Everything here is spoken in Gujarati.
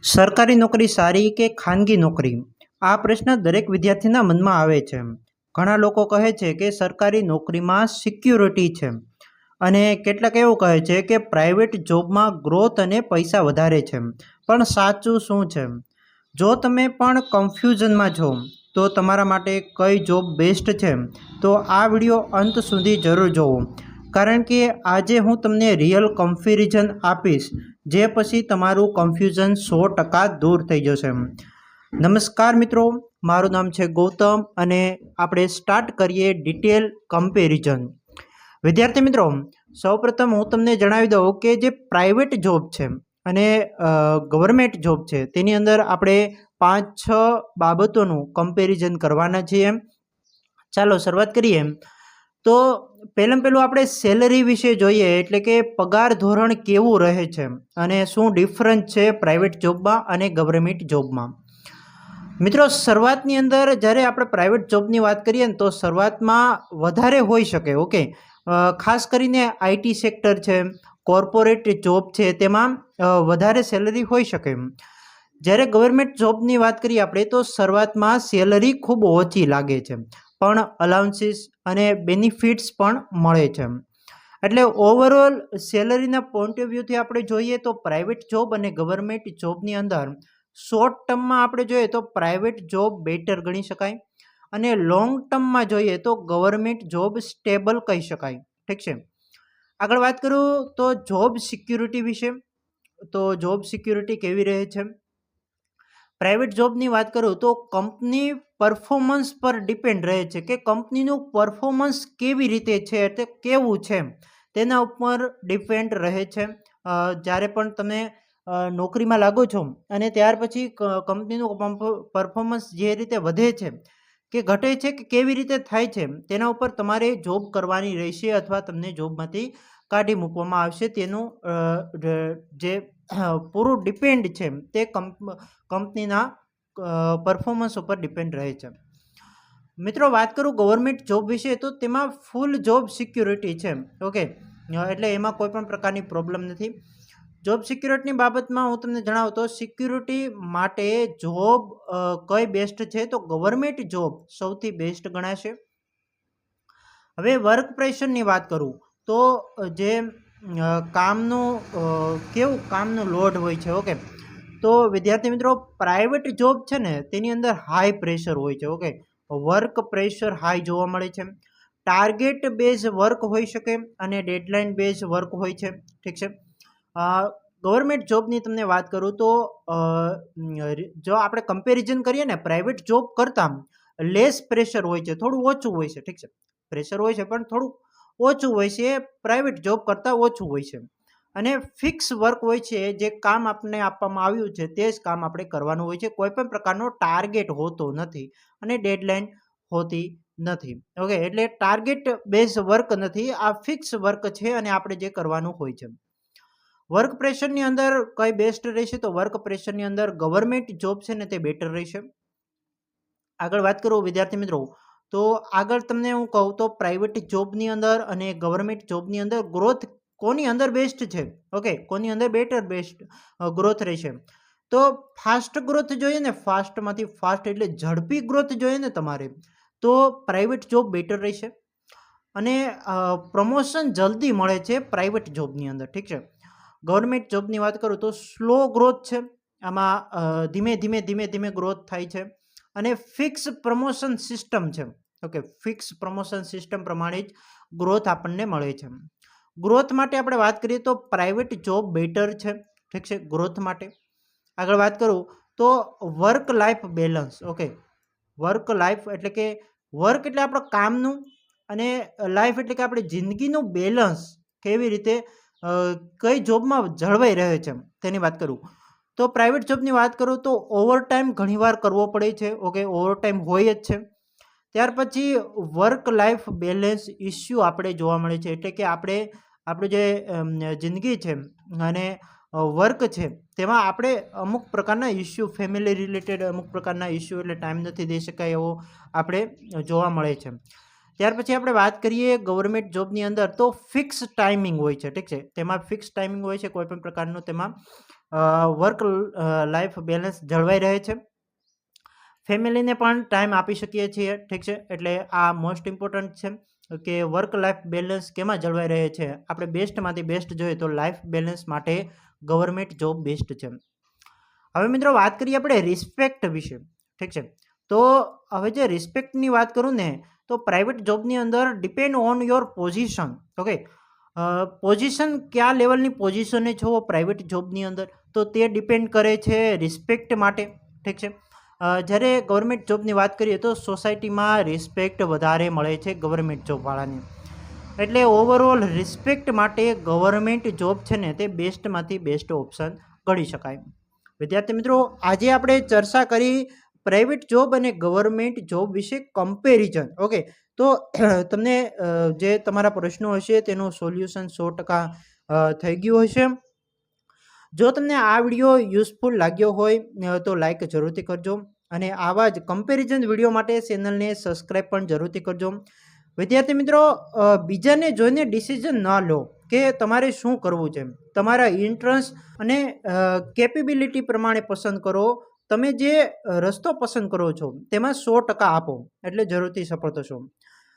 સરકારી નોકરી સારી કે ખાનગી નોકરી? આ પ્રશ્ન દરેક વિદ્યાર્થીના મનમાં આવે છે. ઘણા લોકો કહે છે કે સરકારી નોકરીમાં સિક્યુરિટી છે અને કેટલાક એવું કહે છે કે પ્રાઇવેટ જોબમાં ગ્રોથ અને પૈસા વધારે છે. પણ સાચું શું છે? જો તમે પણ કન્ફ્યુઝનમાં છો તો તમારા માટે કઈ જોબ બેસ્ટ છે, તો આ વિડીયો અંત સુધી જરૂર જોવો. કારણ કે આજે હું તમને રિયલ કમ્પેરિઝન આપીશ, જે પછી તમારું કન્ફ્યુઝન 100% દૂર થઈ જશે. નમસ્કાર મિત્રો, મારું નામ છે ગૌતમ અને આપણે સ્ટાર્ટ કરીએ ડિટેલ કમ્પેરિઝન. વિદ્યાર્થી મિત્રો, સૌપ્રથમ હું તમને જણાવી દઉં કે જે પ્રાઇવેટ જોબ છે અને ગવર્મેન્ટ જોબ છે તેની અંદર આપણે 5-6 બાબતોનું કમ્પેરિઝન કરવાના છીએ. ચાલો શરૂઆત કરીએ. તો પહેલું આપણે સેલરી વિશે જોઈએ, એટલે કે પગાર ધોરણ કેવું રહે છે અને શું ડિફરન્સ છે પ્રાઇવેટ જોબમાં અને ગવર્મેન્ટ જોબમાં. મિત્રો, શરૂઆતની અંદર જ્યારે આપણે પ્રાઇવેટ જોબની વાત કરીએ ને તો શરૂઆતમાં વધારે હોઈ શકે. ઓકે, ખાસ કરીને આઈટી સેક્ટર છે, કોર્પોરેટ જોબ છે, તેમાં વધારે સેલરી હોઈ શકે. જ્યારે ગવર્મેન્ટ જોબની વાત કરીએ આપણે તો શરૂઆતમાં સેલરી ખૂબ ઓછી લાગે છે, પણ અલાઉન્સીસ અને બેનિફિટ્સ પણ મળે છે. એટલે ઓવરઓલ સેલરીના પોઈન્ટ ઓફ વ્યૂથી આપણે જોઈએ તો પ્રાઇવેટ જોબ અને ગવર્મેન્ટ જોબની અંદર શોર્ટ ટર્મમાં આપણે જોઈએ તો પ્રાઇવેટ જોબ બેટર ગણી શકાય અને લોંગ ટર્મમાં જોઈએ તો ગવર્મેન્ટ જોબ સ્ટેબલ કહી શકાય. ઠીક છે. આગળ વાત કરું તો જોબ સિક્યુરિટી વિશે. તો જોબ સિક્યુરિટી કેવી રહે છે? પ્રાઇવેટ જોબની વાત કરું તો કંપની પરફોર્મન્સ પર ડિપેન્ડ રહે છે કે કંપનીનું પરફોર્મન્સ કેવી રીતે છે, એટલે કેવું છે તેના ઉપર ડિપેન્ડ રહે છે. જ્યારે પણ તમે નોકરીમાં લાગો છો અને ત્યાર પછી કંપનીનું પરફોર્મન્સ જે રીતે વધે છે કે ઘટે છે કે કેવી રીતે થાય છે તેના ઉપર તમારે જોબ કરવાની રહેશે અથવા તમને જોબમાંથી કાઢી મૂકવામાં આવશે. તેનું જે પૂરું ડિપેન્ડ છે તે કંપનીના પરફોર્મન્સ ઉપર ડિપેન્ડ રહે છે. મિત્રો, વાત કરું ગવર્મેન્ટ જોબ વિશે તો તેમાં ફૂલ જોબ સિક્યુરિટી છે. ઓકે, એટલે એમાં કોઈ પણ પ્રકારની પ્રોબ્લેમ નથી. જોબ સિક્યુરિટીની બાબતમાં હું તમને જણાવું તો સિક્યુરિટી માટે જોબ કઈ બેસ્ટ છે, તો ગવર્મેન્ટ જોબ સૌથી બેસ્ટ ગણાશે. હવે વર્ક પ્રેશરની વાત કરું તો જે કામનું લોડ હોય છે. ઓકે, તો વિદ્યાર્થી મિત્રો, પ્રાઇવેટ જોબ છે ને તેની અંદર હાઈ પ્રેશર હોય છે. ઓકે, વર્ક પ્રેશર હાઈ જોવા મળે છે. ટાર્ગેટ બેઝ વર્ક હોઈ શકે અને ડેડલાઇન બેઝ વર્ક હોય છે. ઠીક છે. ગવર્મેન્ટ જોબની તમને વાત કરું તો જો આપણે કમ્પેરિઝન કરીએ ને પ્રાઇવેટ જોબ કરતાં લેસ પ્રેશર હોય છે, થોડું ઓછું હોય છે. ઠીક છે, પ્રેશર હોય છે પણ થોડું ઓછું હોય છે, પ્રાઇવેટ જોબ કરતાં ઓછું હોય છે. અને ફિક્સ વર્ક હોય છે, જે કામ આપણને આપવામાં આવ્યું છે તે જ કામ આપણે કરવાનું હોય છે. કોઈ પણ પ્રકારનો ટાર્ગેટ હોતો નથી અને ડેડલાઇન હોતી નથી. ઓકે, એટલે ટાર્ગેટ બેઝ વર્ક નથી, આ ફિક્સ વર્ક છે અને આપણે જે કરવાનું હોય છે. વર્ક પ્રેશરની અંદર કઈ બેસ્ટ રહેશે, તો વર્ક પ્રેશરની અંદર ગવર્મેન્ટ જોબ છે ને તે બેટર રહેશે. આગળ વાત કરું વિદ્યાર્થી મિત્રો, તો આગળ તમને હું કહું તો પ્રાઇવેટ જોબની અંદર અને ગવર્મેન્ટ જોબની અંદર ગ્રોથ કોની અંદર બેસ્ટ છે? ઓકે, કોની અંદર બેસ્ટ ગ્રોથ રહેશે? તો ફાસ્ટ ગ્રોથ જોઈએ ને, ફાસ્ટમાંથી ફાસ્ટ એટલે ઝડપી ગ્રોથ જોઈએ ને તમારે, તો પ્રાઇવેટ જોબ બેટર રહેશે. અને પ્રમોશન જલ્દી મળે છે પ્રાઇવેટ જોબની અંદર. ઠીક છે. ગવર્મેન્ટ જોબની વાત કરું તો સ્લો ગ્રોથ છે, આમાં ધીમે ગ્રોથ થાય છે અને ફિક્સ પ્રમોશન સિસ્ટમ છે. ઓકે, ફિક્સ પ્રમોશન સિસ્ટમ પ્રમાણે જ ગ્રોથ આપણને મળે છે. ગ્રોથ માટે આપણે વાત કરીએ તો પ્રાઇવેટ જોબ બેટર છે. ઠીક છે, ગ્રોથ માટે. આગળ વાત કરું તો work life balance. Okay, work life એટલે કે વર્ક એટલે આપણું કામનું અને લાઈફ એટલે કે આપણે જિંદગીનું બેલેન્સ કેવી રીતે કઈ જોબમાં જળવાઈ રહે છે તેની વાત કરું તો પ્રાઇવેટ જોબની વાત કરું તો ઓવરટાઈમ ઘણીવાર કરવો પડે છે. ઓકે, ઓવરટાઈમ હોય જ છે. ત્યાર પછી વર્ક લાઈફ બેલેન્સ ઇસ્યુ આપણે જોવા મળે છે, એટલે કે આપણું જે જિંદગી છે અને વર્ક છે તેમાં આપણે અમુક પ્રકારના ઇસ્યુ, ફેમિલી રિલેટેડ અમુક પ્રકારના ઇસ્યુ, એટલે ટાઈમ નથી દઈ શકાય એવો આપણે જોવા મળે છે. ત્યાર પછી આપણે વાત કરીએ ગવર્મેન્ટ જોબની અંદર તો ફિક્સ ટાઈમિંગ હોય છે. ઠીક છે, તેમાં ફિક્સ ટાઈમિંગ હોય છે, કોઈ પણ પ્રકારનું તેમાં વર્ક લાઈફ બેલેન્સ જળવાઈ રહે છે, ફેમિલીને પણ ટાઈમ આપી શકીએ છીએ, ઠીક છે. એટલે આ મોસ્ટ ઇમ્પોર્ટન્ટ છે કે વર્ક લાઈફ બેલેન્સ કેમાં જળવાઈ રહે છે. આપણે બેસ્ટમાંથી બેસ્ટ જોઈએ તો લાઈફ બેલેન્સ માટે ગવર્મેન્ટ જોબ બેસ્ટ છે. હવે મિત્રો વાત કરીએ આપણે રિસ્પેક્ટ વિશે, ઠીક છે. તો હવે જે રિસ્પેક્ટની વાત કરું ને, તો પ્રાઇવેટ જોબની અંદર depend on your position. Okay, position કયા લેવલની પોઝિશને છો પ્રાઇવેટ જોબની અંદર, તો તે ડિપેન્ડ કરે છે રિસ્પેક્ટ માટે, ઠીક છે. જ્યારે ગવર્મેન્ટ જોબની વાત કરીએ તો સોસાયટીમાં રિસ્પેક્ટ વધારે મળે છે ગવર્મેન્ટ જોબવાળાને. એટલે ઓવરઓલ રિસ્પેક્ટ માટે ગવર્મેન્ટ જોબ છે ને તે બેસ્ટમાંથી બેસ્ટ ઓપ્શન ગણી શકાય. વિદ્યાર્થી મિત્રો, આજે આપણે ચર્ચા કરી પ્રાઇવેટ જોબ અને ગવર્મેન્ટ જોબ વિશે કમ્પેરિઝન. ઓકે, તો તમને જે તમારા પ્રશ્નો હશે તેનું સોલ્યુશન 100% થઈ ગયું હશે. જો તમને આ વિડીયો યુઝફુલ લાગ્યો હોય તો લાઈક જરૂરથી કરજો, અને આવા જ કમ્પેરિઝન વિડીયો માટે ચેનલને સબસ્ક્રાઈબ પણ જરૂરથી કરજો. વિદ્યાર્થી મિત્રો, બીજાને જોઈને ડિસિઝન ન લો કે તમારે શું કરવું છે. તમારા ઇન્ટરેસ્ટ અને કેપેબિલિટી પ્રમાણે પસંદ કરો. તમે જે રસ્તો પસંદ કરો છો તેમાં 100% આપો એટલે જરૂરથી સફળ થશો.